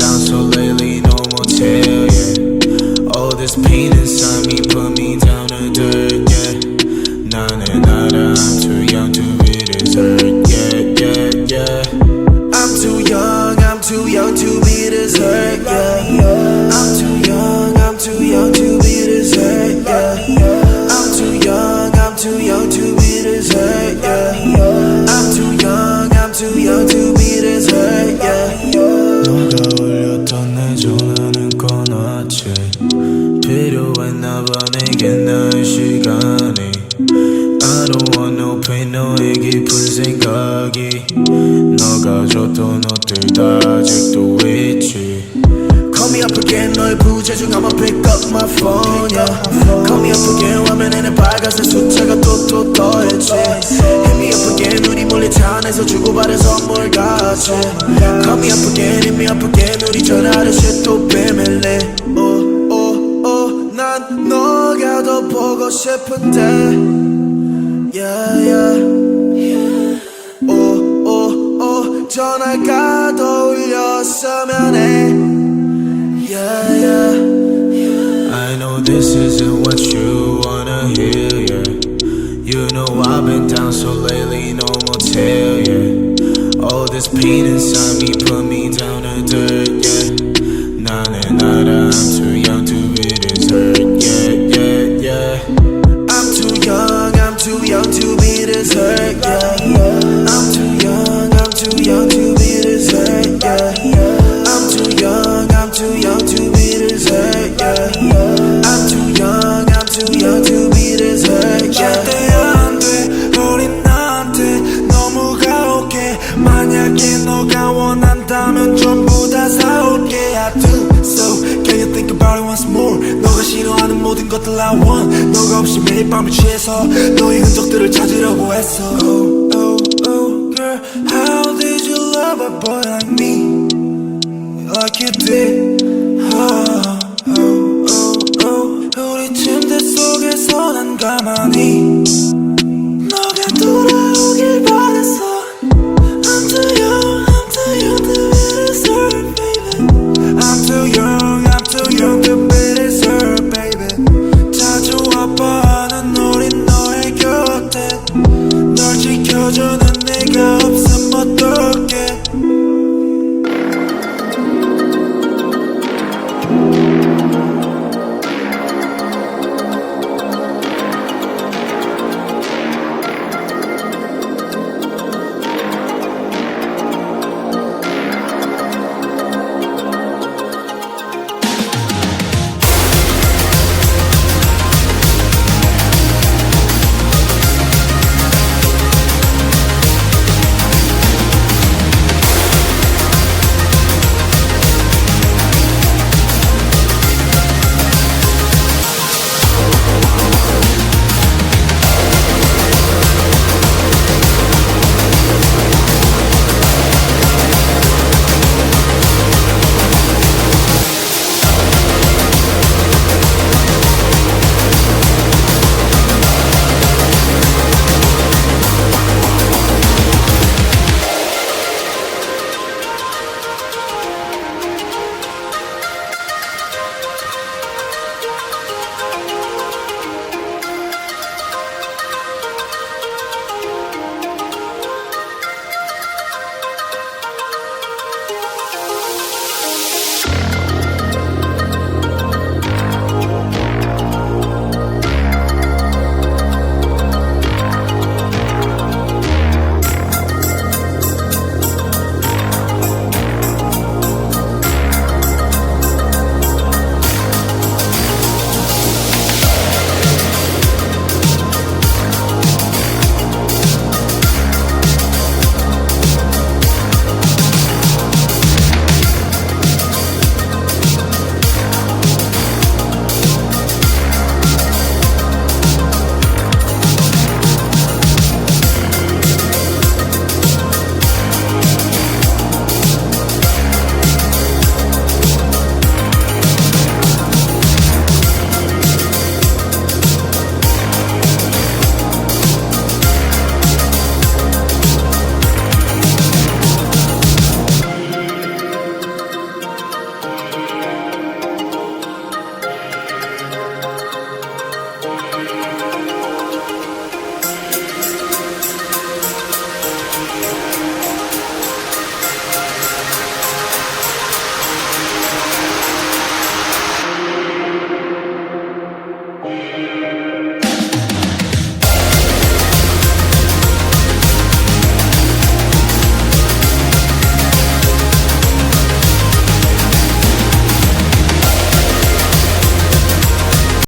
down so lately, no motel, yeah. All this pain inside me put me down to dirt, yeah. Nah, I'm too young to be this hurt, yeah. I'm too young to be this hurt, yeah. I'm too young to be this hurt, yeah. I'm too young to be this hurt, yeah. I'm too young to be this hurt, yeah. 너가 울렸던 내 전화는 꺼놨지. 필요했나봐 내겐 나의 시간이. I don't want no pain 너의 깊은 생각이. 너가 줬던 옷들 다 아직도 있지. Call me up again 너의 부재중 I'ma pick up my phone, yeah. Call me up again 화면에는 빨간색 숫자가 또 떠있지. Hit me up again 우리 몰래 차 안에서 주고받은 선물 같이. Call me up again hit me up again 우리 전화하듯이 또 비밀리. 난 너가 더 보고 싶은데 전화가 더 울렸으면 해. I know this isn't what you wanna hear, yeah. You know I've been down so lately, no motel, yeah. All this pain inside me put me down to dirt, yeah. Nah, I'm too young to be this hurt, yeah. I'm too young to be this hurt, yeah. I'm too young to be this hurt, yeah. I'm too young to be this hurt, yeah. I'm too young to be this hurt, yeah. 절대 안 돼, 우린 나한테 너무 가혹해. 만약에 너가 원한다면 전부 다 사올게. I do so, can you think about it once more? 너가 싫어하는 모든 것들 I want. 너가 없이 매일 밤을 취해서 너의 흔적들을 찾으려고 했어. Oh, girl, how did you love a boy like me? Like you did. 우리 침대 속에서 난 가만히